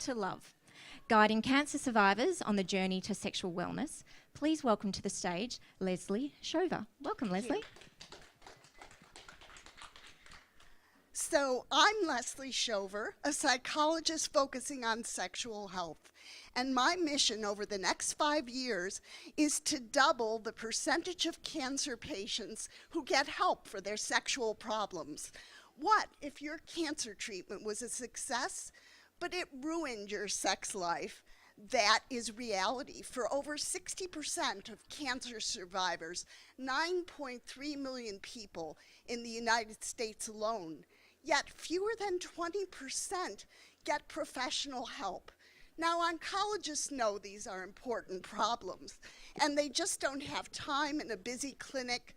Will2Love, guiding cancer survivors on the journey to sexual wellness. Please welcome to the stage Leslie Schover. Welcome, Leslie. So I'm Leslie Schover, a psychologist focusing on sexual health. And my mission over the next 5 years is to double the percentage of cancer patients who get help for their sexual problems. What if your cancer treatment was a success, but it ruined your sex life? That is reality for over 60% of cancer survivors, 9.3 million people in the United States alone. Yet fewer than 20% get professional help. Now, oncologists know these are important problems, and they just don't have time in a busy clinic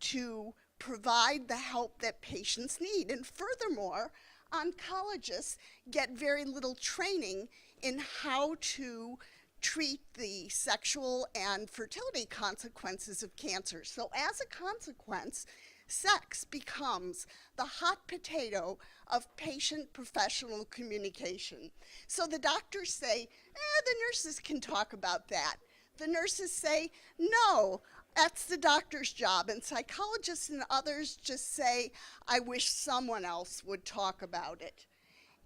to provide the help that patients need. And furthermore, oncologists get very little training in how to treat the sexual and fertility consequences of cancer. So as a consequence, sex becomes the hot potato of patient-professional communication. So the doctors say, the nurses can talk about that. The nurses say, no, that's the doctor's job. And psychologists and others just say, I wish someone else would talk about it.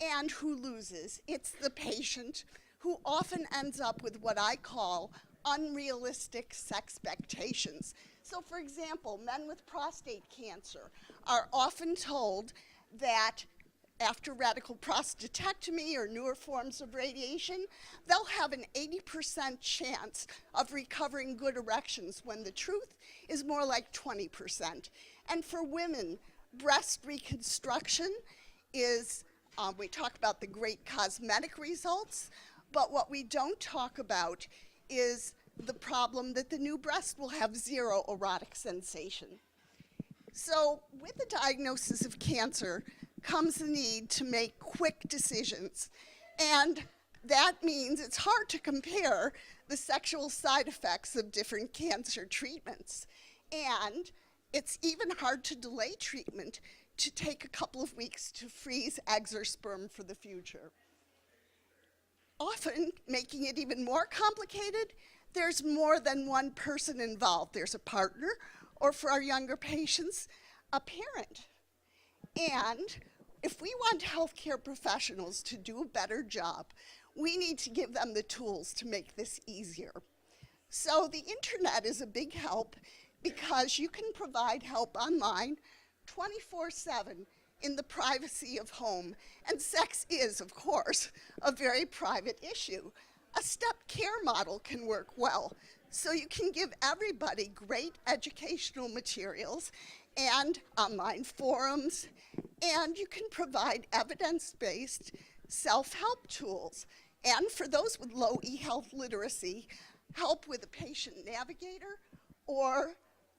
And who loses? It's the patient, who often ends up with what I call unrealistic sexpectations. So for example, men with prostate cancer are often told that after radical prostatectomy or newer forms of radiation, they'll have an 80% chance of recovering good erections, when the truth is more like 20%. And for women, breast reconstruction is, we talk about the great cosmetic results, but what we don't talk about is the problem that the new breast will have zero erotic sensation. So with the diagnosis of cancer comes the need to make quick decisions. And that means it's hard to compare the sexual side effects of different cancer treatments. And it's even hard to delay treatment to take a couple of weeks to freeze eggs or sperm for the future. Often, making it even more complicated, there's more than one person involved. There's a partner, or for our younger patients, a parent. And if we want healthcare professionals to do a better job, we need to give them the tools to make this easier. So the internet is a big help because you can provide help online 24/7 in the privacy of home. And sex is, of course, a very private issue. A step care model can work well. So you can give everybody great educational materials and online forums, and you can provide evidence-based self-help tools. And for those with low e-health literacy, help with a patient navigator, or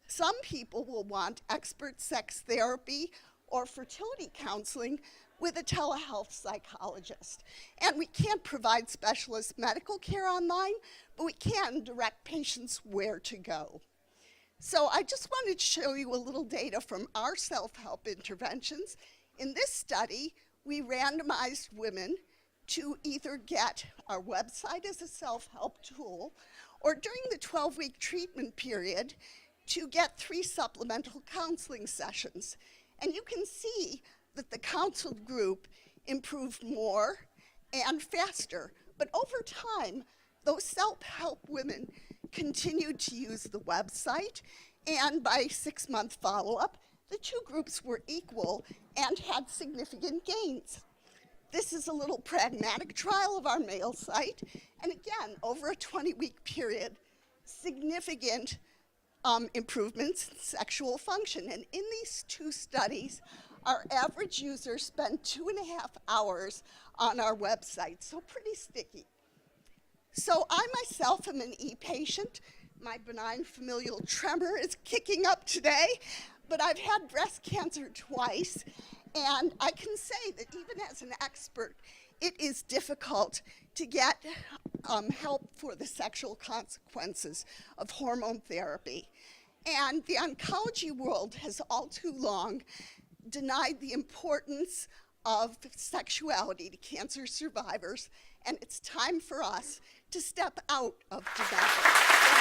some people will want expert sex therapy or fertility counseling with a telehealth psychologist. And we can't provide specialist medical care online, but we can direct patients where to go. So I just wanted to show you a little data from our self-help interventions. In this study, we randomized women to either get our website as a self-help tool, or during the 12-week treatment period, to get 3 supplemental counseling sessions. And you can see that the counseled group improved more and faster. But over time, those self-help women continued to use the website, and by 6-month follow-up, the 2 groups were equal and had significant gains. This is a little pragmatic trial of our male site, and again, over a 20-week period, significant improvements in sexual function. And in these 2 studies, our average user spent 2.5 hours on our website, so pretty sticky. So I myself am an e-patient. My benign familial tremor is kicking up today, but I've had breast cancer twice, and I can say that even as an expert, it is difficult to get help for the sexual consequences of hormone therapy. And the oncology world has all too long denied the importance of sexuality to cancer survivors, and it's time for us to step out of denial.